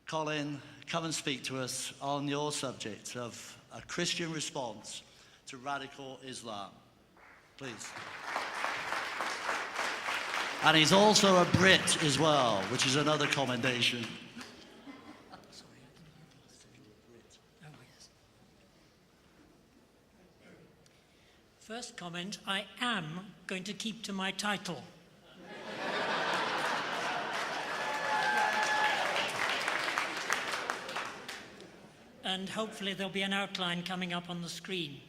Colin, come and speak to us on your subject of a Christian response to radical Islam. Please. And he's also a Brit as well, which is another commendation. First comment, I am going to keep to my title. And hopefully there'll be an outline coming up on the screen.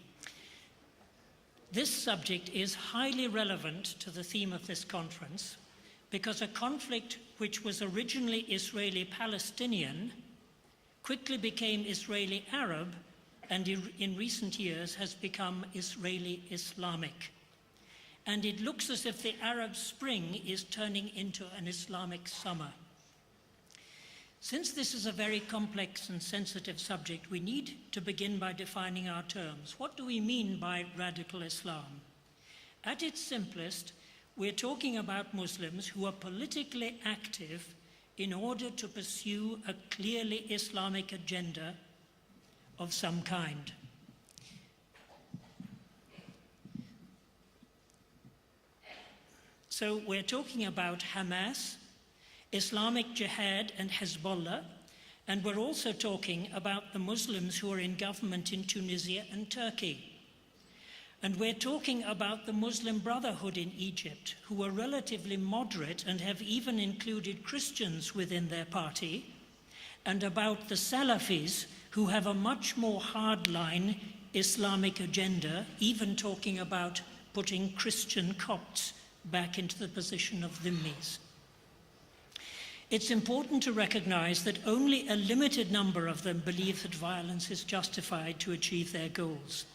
This subject is highly relevant to the theme of this conference because a conflict which was originally Israeli-Palestinian quickly became Israeli-Arab and in recent years has become Israeli-Islamic. And it looks as if the Arab Spring is turning into an Islamic summer. Since this is a very complex and sensitive subject, we need to begin by defining our terms. What do we mean by radical Islam? At its simplest, we're talking about Muslims who are politically active in order to pursue a clearly Islamic agenda of some kind. So we're talking about Hamas, Islamic Jihad and Hezbollah, and we're also talking about the Muslims who are in government in Tunisia and Turkey. And we're talking about the Muslim Brotherhood in Egypt, who are relatively moderate and have even included Christians within their party, and about the Salafis, who have a much more hardline Islamic agenda, even talking about putting Christian Copts back into the position of dhimmis. It's important to recognize that only a limited number of them believe that violence is justified to achieve their goals.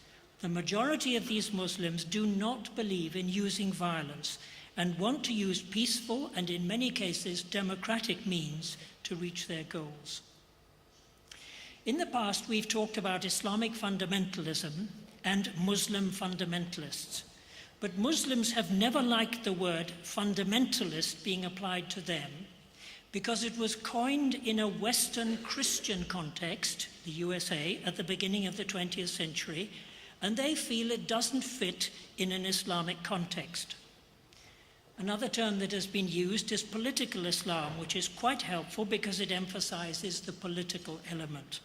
The majority of these Muslims do not believe in using violence and want to use peaceful and, in many cases, democratic means to reach their goals. In the past, we've talked about Islamic fundamentalism and Muslim fundamentalists, but Muslims have never liked the word fundamentalist being applied to them because it was coined in a Western Christian context, the USA, at the beginning of the 20th century, and they feel it doesn't fit in an Islamic context. Another term that has been used is political Islam, which is quite helpful because it emphasizes the political element.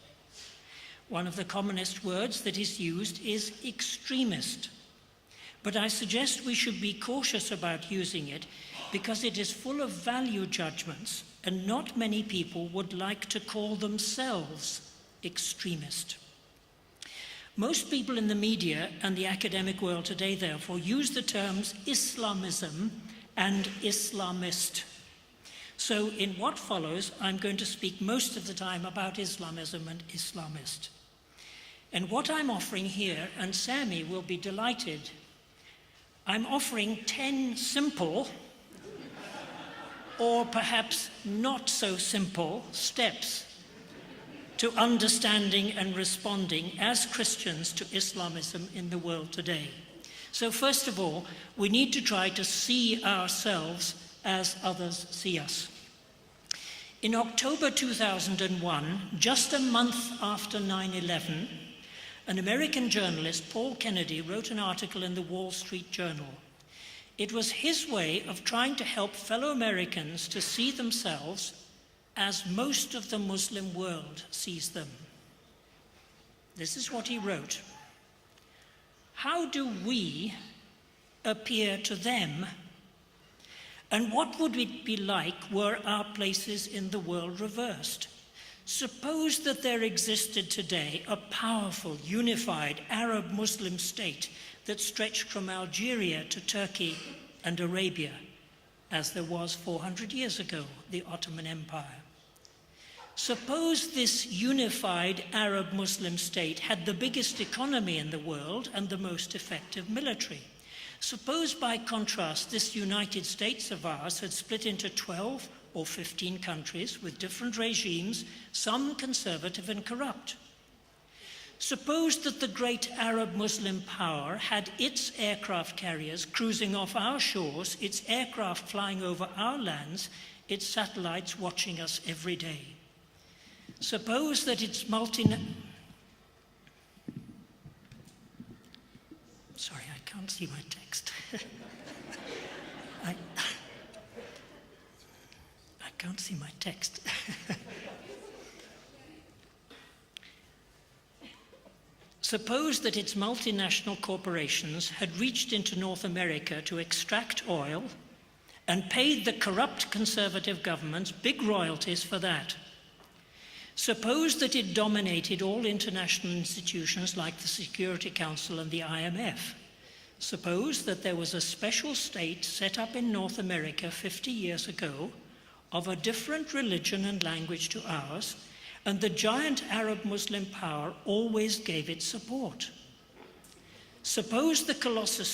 One of the commonest words that is used is extremist, but I suggest we should be cautious about using it because it is full of value judgments, and not many people would like to call themselves extremist. Most people in the media and the academic world today, therefore, use the terms Islamism and Islamist. So in what follows, I'm going to speak most of the time about Islamism and Islamist. And what I'm offering here, and Sammy will be delighted, I'm offering 10 simple or perhaps not so simple steps to understanding and responding as Christians to Islamism in the world today. So first of all, we need to try to see ourselves as others see us. In October 2001, just a month after 9/11, an American journalist, Paul Kennedy, wrote an article in the Wall Street Journal. It was his way of trying to help fellow Americans to see themselves as most of the Muslim world sees them. This is what he wrote. How do we appear to them? And what would it be like were our places in the world reversed? Suppose that there existed today a powerful, unified Arab-Muslim state that stretched from Algeria to Turkey and Arabia, as there was 400 years ago, the Ottoman Empire. Suppose this unified Arab-Muslim state had the biggest economy in the world and the most effective military. Suppose, by contrast, this United States of ours had split into 12 or 15 countries with different regimes, some conservative and corrupt. Suppose that the great Arab Muslim power had its aircraft carriers cruising off our shores, its aircraft flying over our lands, its satellites watching us every day. Suppose that it's Sorry, I can't see my text. I can't see my text. Suppose that its multinational corporations had reached into North America to extract oil and paid the corrupt conservative governments big royalties for that. Suppose that it dominated all international institutions like the Security Council and the IMF. Suppose that there was a special state set up in North America 50 years ago of a different religion and language to ours, and the giant Arab Muslim power always gave it support. Suppose the Colossus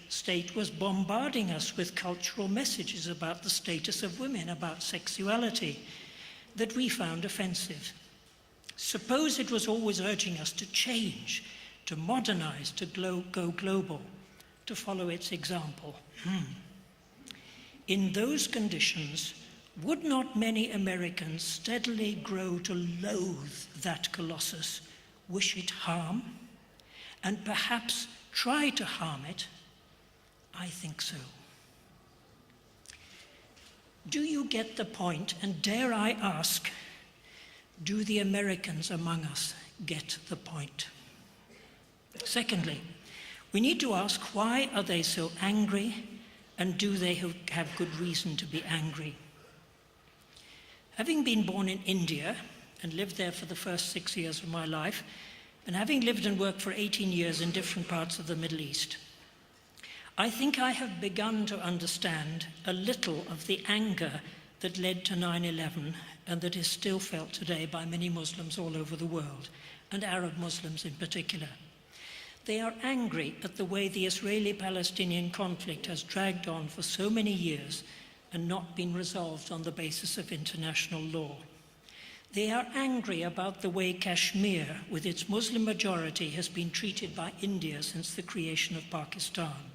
state was bombarding us with cultural messages about the status of women, about sexuality, that we found offensive. Suppose it was always urging us to change, to modernize, to go global, to follow its example. In those conditions, would not many Americans steadily grow to loathe that Colossus, wish it harm, and perhaps try to harm it? I think so. Do you get the point? And dare I ask, do the Americans among us get the point? Secondly, we need to ask, why are they so angry, and do they have good reason to be angry? Having been born in India and lived there for the first 6 years of my life, and having lived and worked for 18 years in different parts of the Middle East, I think I have begun to understand a little of the anger that led to 9/11 and that is still felt today by many Muslims all over the world, and Arab Muslims in particular. They are angry at the way the Israeli-Palestinian conflict has dragged on for so many years and not been resolved on the basis of international law. They are angry about the way Kashmir, with its Muslim majority, has been treated by India since the creation of Pakistan.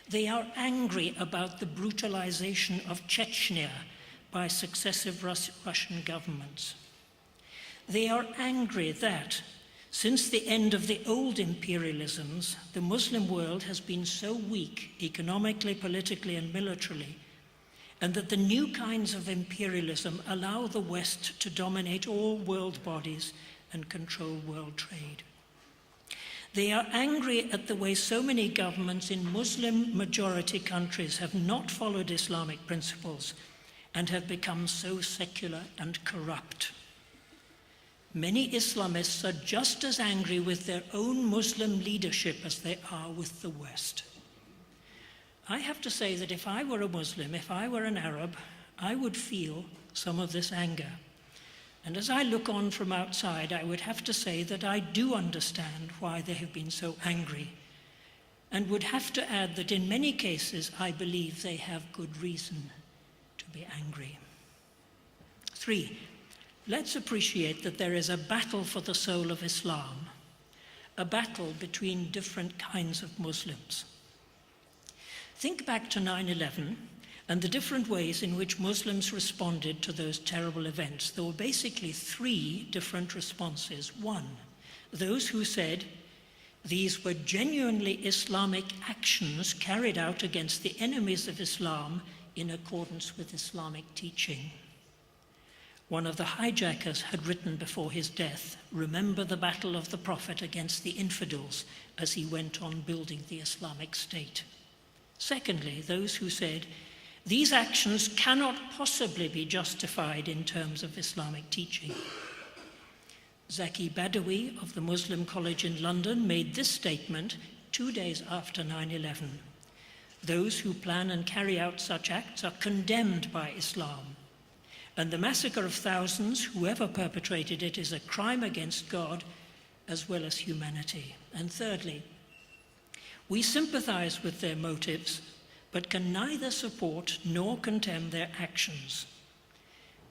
They are angry about the brutalization of Chechnya by successive Russian governments. They are angry that, since the end of the old imperialisms, the Muslim world has been so weak economically, politically, and militarily, and that the new kinds of imperialism allow the West to dominate all world bodies and control world trade. They are angry at the way so many governments in Muslim-majority countries have not followed Islamic principles and have become so secular and corrupt. Many Islamists are just as angry with their own Muslim leadership as they are with the West. I have to say that if I were a Muslim, if I were an Arab, I would feel some of this anger. And as I look on from outside, I would have to say that I do understand why they have been so angry, and would have to add that in many cases, I believe they have good reason to be angry. 3, let's appreciate that there is a battle for the soul of Islam, a battle between different kinds of Muslims. Think back to 9/11 and the different ways in which Muslims responded to those terrible events. There were basically 3 different responses. 1, those who said these were genuinely Islamic actions carried out against the enemies of Islam in accordance with Islamic teaching. One of the hijackers had written before his death, "Remember the battle of the Prophet against the infidels," as he went on building the Islamic State. Secondly, those who said, these actions cannot possibly be justified in terms of Islamic teaching. Zaki Badawi of the Muslim College in London made this statement 2 days after 9/11. Those who plan and carry out such acts are condemned by Islam, and the massacre of thousands, whoever perpetrated it, is a crime against God as well as humanity. And thirdly, we sympathize with their motives, but can neither support nor condemn their actions.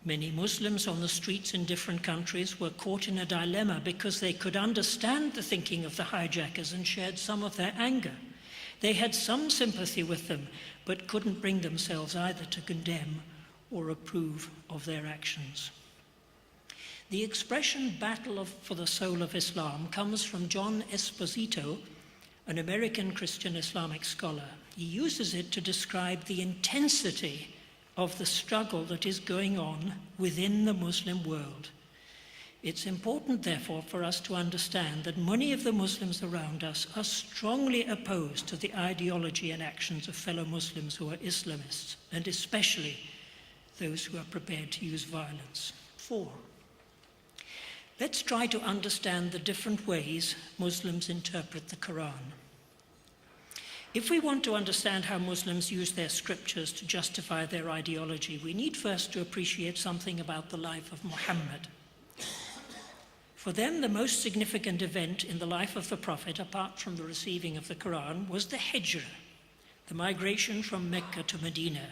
Many Muslims on the streets in different countries were caught in a dilemma because they could understand the thinking of the hijackers and shared some of their anger. They had some sympathy with them, but couldn't bring themselves either to condemn or approve of their actions. The expression for the soul of Islam comes from John Esposito, an American Christian Islamic scholar. He uses it to describe the intensity of the struggle that is going on within the Muslim world. It's important, therefore, for us to understand that many of the Muslims around us are strongly opposed to the ideology and actions of fellow Muslims who are Islamists, and especially those who are prepared to use violence. 4. Let's try to understand the different ways Muslims interpret the Quran. If we want to understand how Muslims use their scriptures to justify their ideology, we need first to appreciate something about the life of Muhammad. For them, the most significant event in the life of the Prophet, apart from the receiving of the Quran, was the Hijrah, the migration from Mecca to Medina.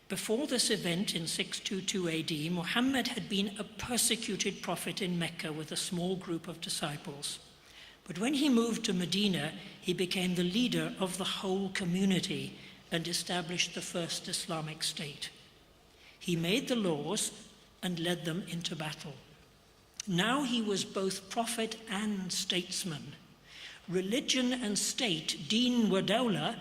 Before this event in 622 AD, Muhammad had been a persecuted prophet in Mecca with a small group of disciples. But when he moved to Medina, he became the leader of the whole community and established the first Islamic state. He made the laws and led them into battle. Now he was both prophet and statesman. Religion and state, deen wa dawla,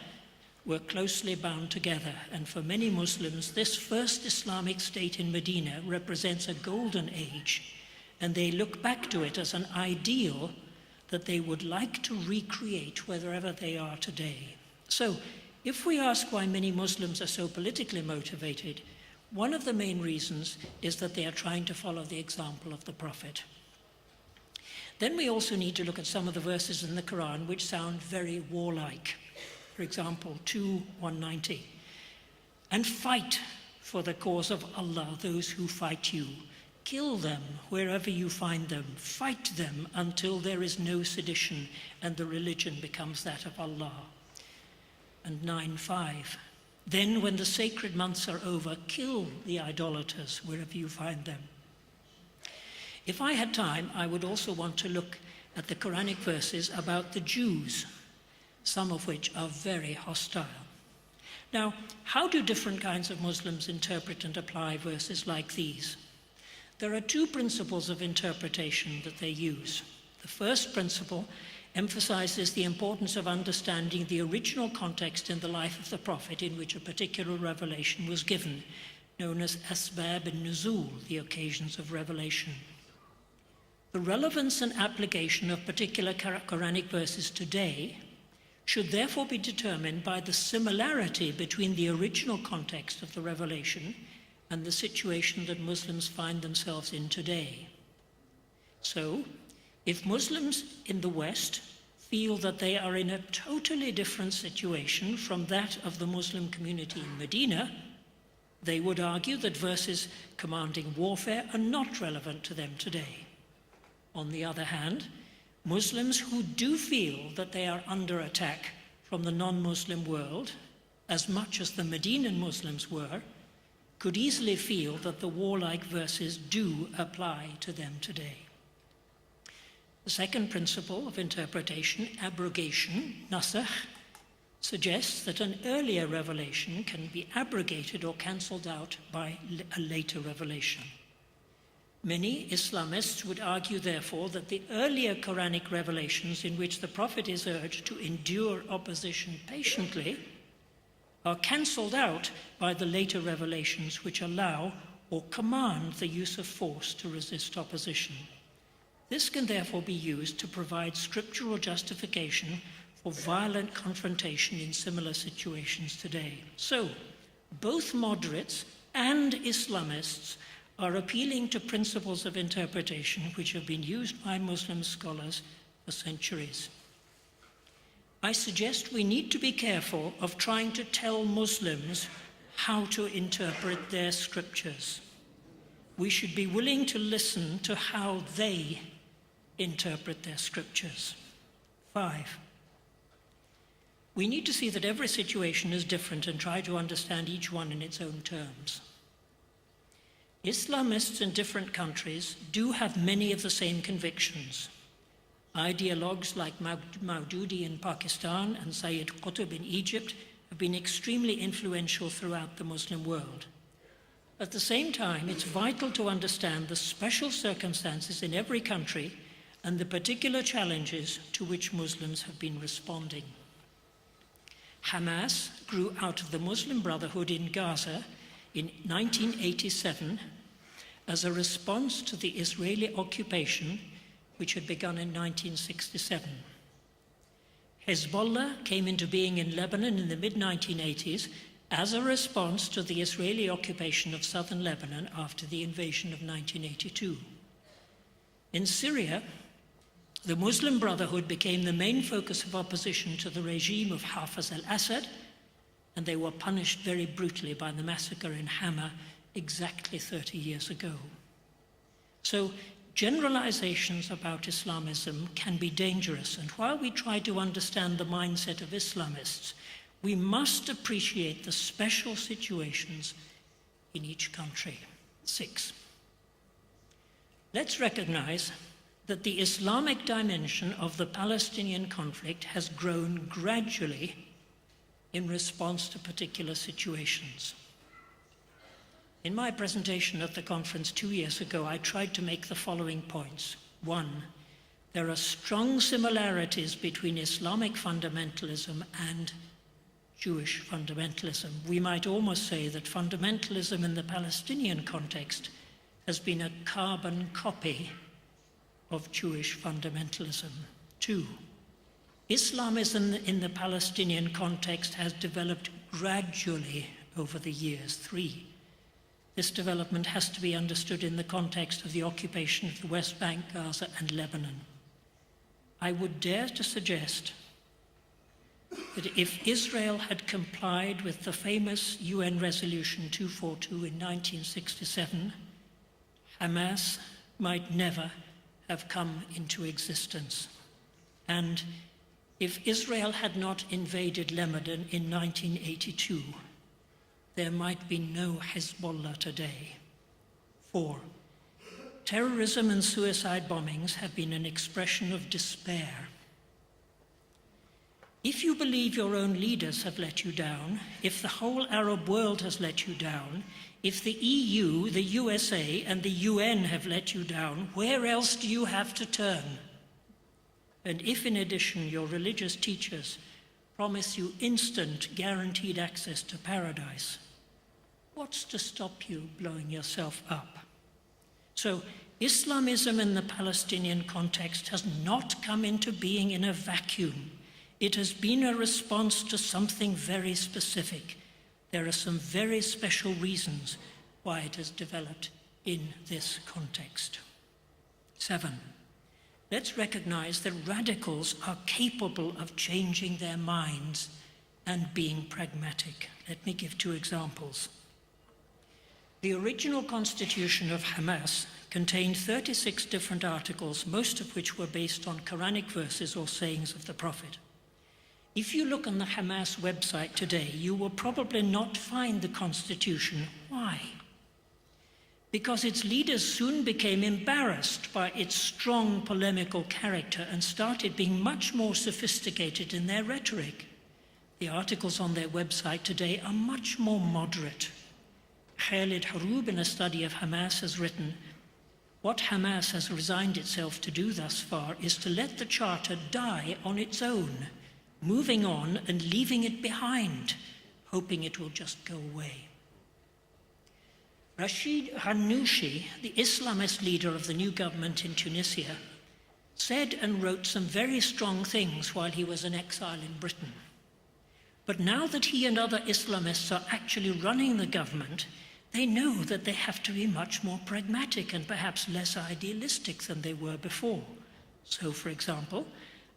were closely bound together, and for many Muslims, this first Islamic state in Medina represents a golden age, and they look back to it as an ideal that they would like to recreate wherever they are today. So, if we ask why many Muslims are so politically motivated, one of the main reasons is that they are trying to follow the example of the Prophet. Then we also need to look at some of the verses in the Quran which sound very warlike. For example, 2:190. And fight for the cause of Allah those who fight you. Kill them wherever you find them. Fight them until there is no sedition and the religion becomes that of Allah. And 9:5. Then when the sacred months are over, kill the idolaters wherever you find them. If I had time, I would also want to look at the Quranic verses about the Jews, some of which are very hostile. Now, how do different kinds of Muslims interpret and apply verses like these? There are two principles of interpretation that they use. The first principle emphasizes the importance of understanding the original context in the life of the Prophet in which a particular revelation was given, known as Asbab an-Nuzul, the occasions of revelation. The relevance and application of particular Quranic verses today should therefore be determined by the similarity between the original context of the revelation and the situation that Muslims find themselves in today. So, if Muslims in the West feel that they are in a totally different situation from that of the Muslim community in Medina, they would argue that verses commanding warfare are not relevant to them today. On the other hand, Muslims who do feel that they are under attack from the non-Muslim world, as much as the Medinan Muslims were, could easily feel that the warlike verses do apply to them today. The second principle of interpretation, abrogation, nasakh, suggests that an earlier revelation can be abrogated or cancelled out by a later revelation. Many Islamists would argue, therefore, that the earlier Quranic revelations in which the Prophet is urged to endure opposition patiently are cancelled out by the later revelations which allow or command the use of force to resist opposition. This can therefore be used to provide scriptural justification for violent confrontation in similar situations today. So, both moderates and Islamists are appealing to principles of interpretation which have been used by Muslim scholars for centuries. I suggest we need to be careful of trying to tell Muslims how to interpret their scriptures. We should be willing to listen to how they interpret their scriptures. 5. We need to see that every situation is different and try to understand each one in its own terms. Islamists in different countries do have many of the same convictions. Ideologues like Maududi in Pakistan and Sayyid Qutb in Egypt have been extremely influential throughout the Muslim world. At the same time, it's vital to understand the special circumstances in every country and the particular challenges to which Muslims have been responding. Hamas grew out of the Muslim Brotherhood in Gaza in 1987 as a response to the Israeli occupation, which had begun in 1967. Hezbollah came into being in Lebanon in the mid-1980s as a response to the Israeli occupation of southern Lebanon after the invasion of 1982. In Syria, the Muslim Brotherhood became the main focus of opposition to the regime of Hafez al-Assad, and they were punished very brutally by the massacre in Hama exactly 30 years ago. So, generalizations about Islamism can be dangerous, and while we try to understand the mindset of Islamists, we must appreciate the special situations in each country. 6. Let's recognize that the Islamic dimension of the Palestinian conflict has grown gradually in response to particular situations. In my presentation at the conference 2 years ago, I tried to make the following points. 1, there are strong similarities between Islamic fundamentalism and Jewish fundamentalism. We might almost say that fundamentalism in the Palestinian context has been a carbon copy of Jewish fundamentalism. 2, Islamism in the Palestinian context has developed gradually over the years. 3, this development has to be understood in the context of the occupation of the West Bank, Gaza, and Lebanon. I would dare to suggest that if Israel had complied with the famous UN Resolution 242 in 1967, Hamas might never have come into existence. And if Israel had not invaded Lebanon in 1982, there might be no Hezbollah today. 4, terrorism and suicide bombings have been an expression of despair. If you believe your own leaders have let you down, if the whole Arab world has let you down, if the EU, the USA, and the UN have let you down, where else do you have to turn? And if, in addition, your religious teachers promise you instant, guaranteed access to paradise, what's to stop you blowing yourself up? So, Islamism in the Palestinian context has not come into being in a vacuum. It has been a response to something very specific. There are some very special reasons why it has developed in this context. 7, let's recognize that radicals are capable of changing their minds and being pragmatic. Let me give 2 examples. The original constitution of Hamas contained 36 different articles, most of which were based on Quranic verses or sayings of the Prophet. If you look on the Hamas website today, you will probably not find the constitution. Why? Because its leaders soon became embarrassed by its strong polemical character and started being much more sophisticated in their rhetoric. The articles on their website today are much more moderate. Khalid Haroub, in a study of Hamas, has written, "What Hamas has resigned itself to do thus far is to let the charter die on its own, moving on and leaving it behind, hoping it will just go away." Rashid Ghannouchi, the Islamist leader of the new government in Tunisia, said and wrote some very strong things while he was in exile in Britain. But now that he and other Islamists are actually running the government, they know that they have to be much more pragmatic and perhaps less idealistic than they were before. So, for example,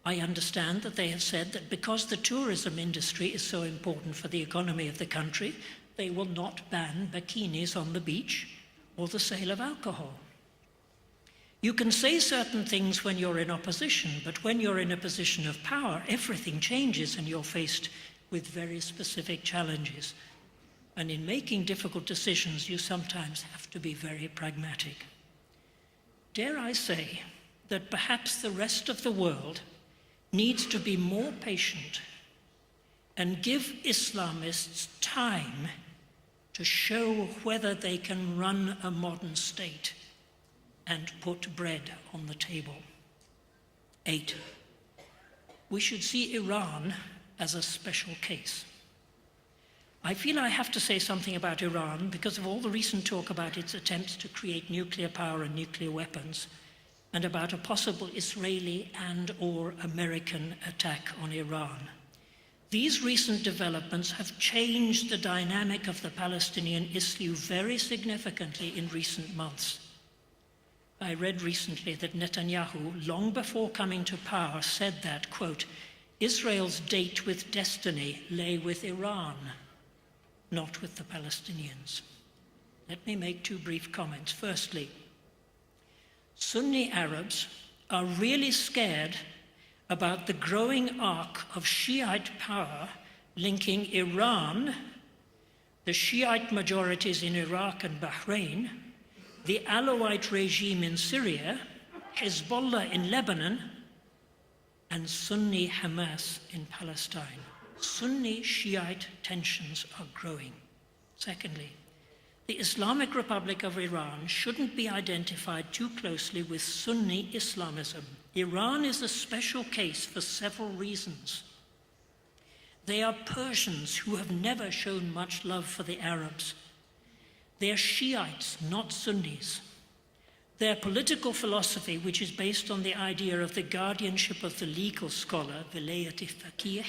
I understand that they have said that because the tourism industry is so important for the economy of the country, they will not ban bikinis on the beach or the sale of alcohol. You can say certain things when you're in opposition, but when you're in a position of power, everything changes and you're faced with very specific challenges. And in making difficult decisions, you sometimes have to be very pragmatic. Dare I say that perhaps the rest of the world needs to be more patient and give Islamists time to show whether they can run a modern state and put bread on the table. 8, we should see Iran as a special case. I feel I have to say something about Iran because of all the recent talk about its attempts to create nuclear power and nuclear weapons, and about a possible Israeli and/or American attack on Iran. These recent developments have changed the dynamic of the Palestinian issue very significantly in recent months. I read recently that Netanyahu, long before coming to power, said that, quote, Israel's date with destiny lay with Iran, not with the Palestinians. Let me make 2 brief comments. Firstly, Sunni Arabs are really scared about the growing arc of Shiite power linking Iran, the Shiite majorities in Iraq and Bahrain, the Alawite regime in Syria, Hezbollah in Lebanon, and Sunni Hamas in Palestine. Sunni-Shiite tensions are growing. Secondly, the Islamic Republic of Iran shouldn't be identified too closely with Sunni Islamism. Iran is a special case for several reasons. They are Persians who have never shown much love for the Arabs. They are Shiites, not Sunnis. Their political philosophy, which is based on the idea of the guardianship of the legal scholar, vilayat al-faqih,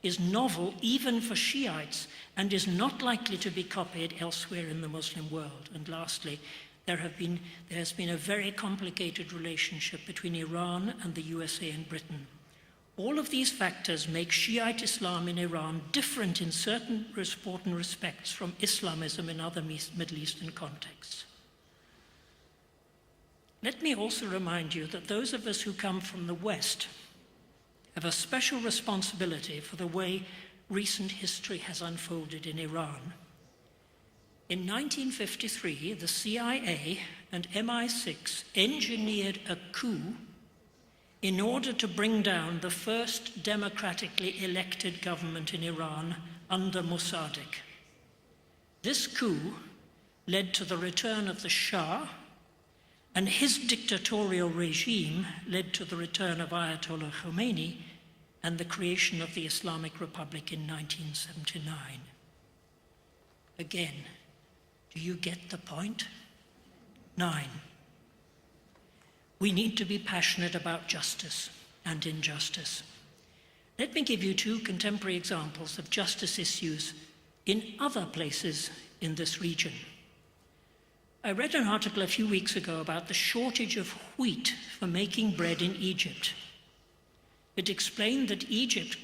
is novel even for Shiites and is not likely to be copied elsewhere in the Muslim world. And lastly, there has been a very complicated relationship between Iran and the USA and Britain. All of these factors make Shiite Islam in Iran different in certain important respects from Islamism in other Middle Eastern contexts. Let me also remind you that those of us who come from the West have a special responsibility for the way recent history has unfolded in Iran. In 1953, the CIA and MI6 engineered a coup in order to bring down the first democratically elected government in Iran under Mossadegh. This coup led to the return of the Shah, and his dictatorial regime led to the return of Ayatollah Khomeini and the creation of the Islamic Republic in 1979. Again, do you get the point? 9. We need to be passionate about justice and injustice. Let me give you 2 contemporary examples of justice issues in other places in this region. I read an article a few weeks ago about the shortage of wheat for making bread in Egypt. It explained that Egypt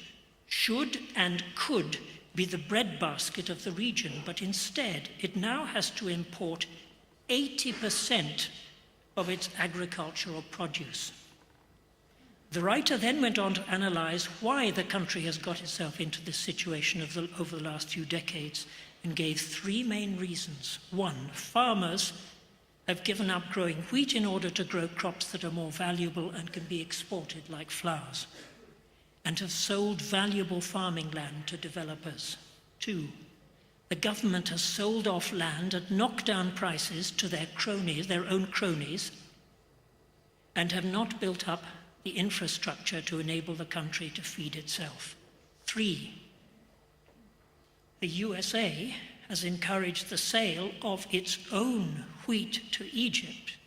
should and could be the breadbasket of the region, but instead it now has to import 80% of its agricultural produce. The writer then went on to analyze why the country has got itself into this situation over the last few decades, and gave 3 main reasons. 1, farmers have given up growing wheat in order to grow crops that are more valuable and can be exported, like flowers, and have sold valuable farming land to developers. 2, the government has sold off land at knockdown prices to their cronies, their own cronies, and have not built up the infrastructure to enable the country to feed itself. 3, the USA has encouraged the sale of its own wheat to Egypt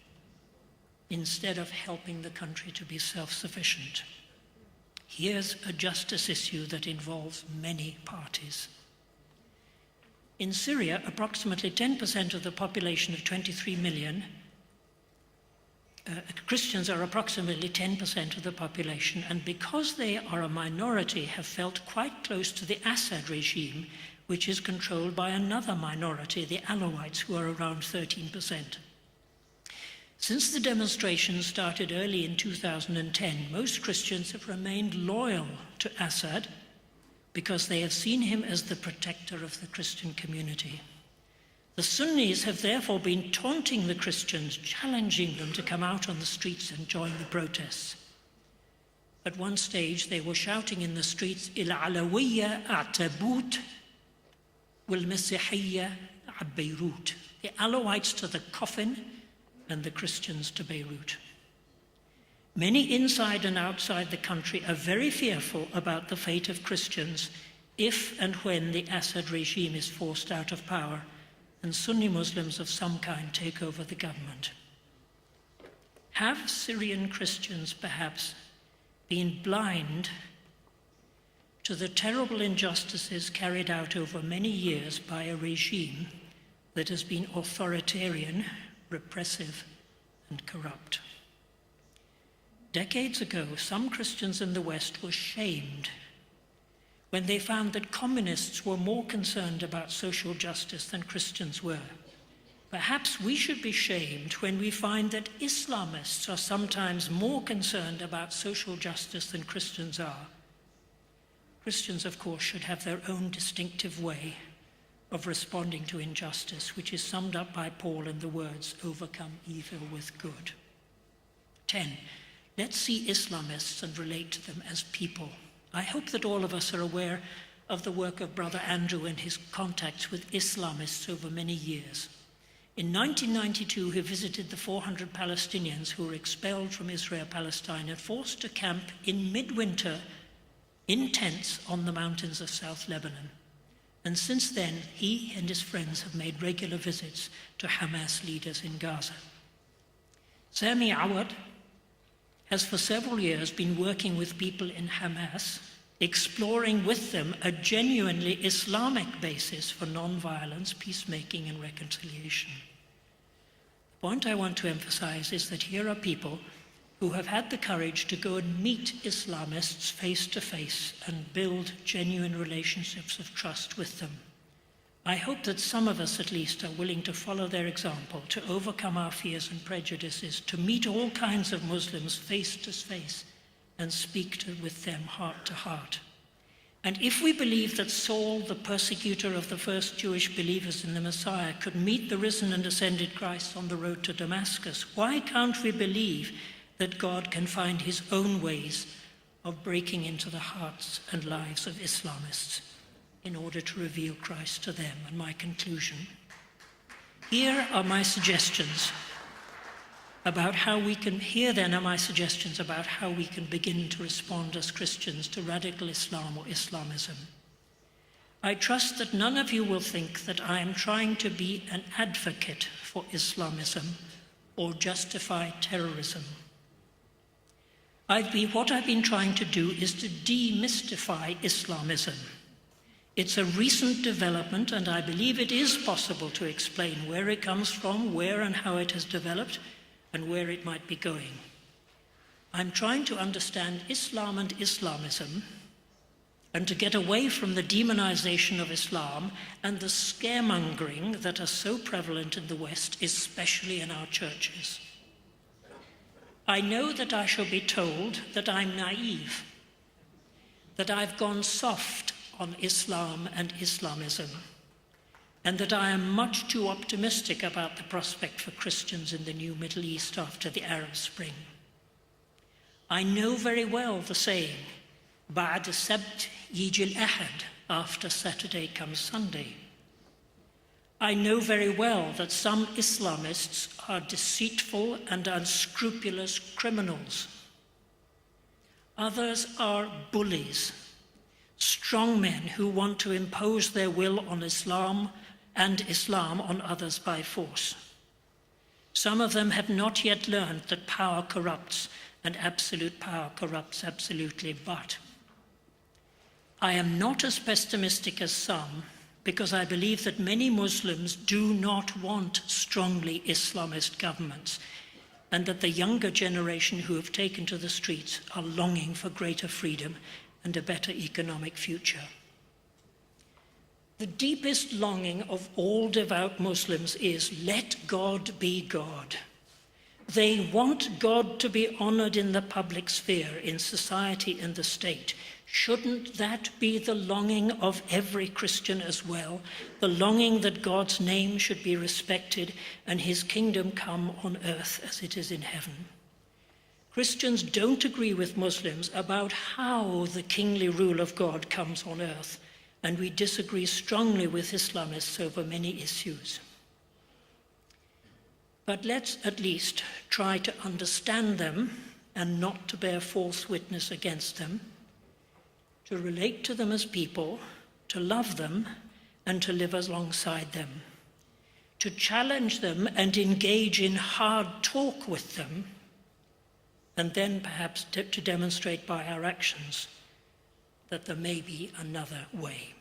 instead of helping the country to be self-sufficient. Here's a justice issue that involves many parties. In Syria, approximately 10% of the population of 23 million, Christians are approximately 10% of the population, and because they are a minority, have felt quite close to the Assad regime, which is controlled by another minority, the Alawites, who are around 13%. Since the demonstrations started early in 2010, most Christians have remained loyal to Assad because they have seen him as the protector of the Christian community. The Sunnis have therefore been taunting the Christians, challenging them to come out on the streets and join the protests. At one stage, they were shouting in the streets, "Il-Alawiyya a'tabut wal-Masihiyya Beirut, the Alawites to the coffin and the Christians to Beirut. Many inside and outside the country are very fearful about the fate of Christians if and when the Assad regime is forced out of power and Sunni Muslims of some kind take over the government. Have Syrian Christians perhaps been blind to the terrible injustices carried out over many years by a regime that has been authoritarian, repressive, and corrupt? Decades ago, some Christians in the West were shamed when they found that communists were more concerned about social justice than Christians were. Perhaps we should be shamed when we find that Islamists are sometimes more concerned about social justice than Christians are. Christians, of course, should have their own distinctive way of responding to injustice, which is summed up by Paul in the words, "Overcome evil with good." 10. Let's see Islamists and relate to them as people. I hope that all of us are aware of the work of Brother Andrew and his contacts with Islamists over many years. In 1992, he visited the 400 Palestinians who were expelled from Israel-Palestine and forced to camp in midwinter in tents on the mountains of South Lebanon. And since then, he and his friends have made regular visits to Hamas leaders in Gaza. Sami Awad has for several years been working with people in Hamas, exploring with them a genuinely Islamic basis for non-violence, peacemaking, and reconciliation. The point I want to emphasize is that here are people who have had the courage to go and meet Islamists face to face and build genuine relationships of trust with them. I hope that some of us at least are willing to follow their example, to overcome our fears and prejudices, to meet all kinds of Muslims face to face and speak with them heart to heart. And if we believe that Saul, the persecutor of the first Jewish believers in the Messiah, could meet the risen and ascended Christ on the road to Damascus, why can't we believe that God can find his own ways of breaking into the hearts and lives of Islamists in order to reveal Christ to them? And my conclusion. Here are my suggestions about how we can, about how we can begin to respond as Christians to radical Islam or Islamism. I trust that none of you will think that I am trying to be an advocate for Islamism or justify terrorism. What I've been trying to do is to demystify Islamism. It's a recent development, and I believe it is possible to explain where it comes from, where and how it has developed, and where it might be going. I'm trying to understand Islam and Islamism, and to get away from the demonization of Islam and the scaremongering that are so prevalent in the West, especially in our churches. I know that I shall be told that I'm naive, that I've gone soft on Islam and Islamism, and that I am much too optimistic about the prospect for Christians in the new Middle East after the Arab Spring. I know very well the saying, "Ba'ad Sabt yijil Ahad," after Saturday comes Sunday. I know very well that some Islamists are deceitful and unscrupulous criminals. Others are bullies, strong men who want to impose their will on Islam and Islam on others by force. Some of them have not yet learned that power corrupts and absolute power corrupts absolutely, but I am not as pessimistic as some, because I believe that many Muslims do not want strongly Islamist governments, and that the younger generation who have taken to the streets are longing for greater freedom and a better economic future. The deepest longing of all devout Muslims is, let God be God. They want God to be honored in the public sphere, in society and the state. Shouldn't that be the longing of every Christian as well? The longing that God's name should be respected and his kingdom come on earth as it is in heaven. Christians don't agree with Muslims about how the kingly rule of God comes on earth, and we disagree strongly with Islamists over many issues. But let's at least try to understand them and not to bear false witness against them, to relate to them as people, to love them, and to live alongside them, to challenge them and engage in hard talk with them, and then perhaps to demonstrate by our actions that there may be another way.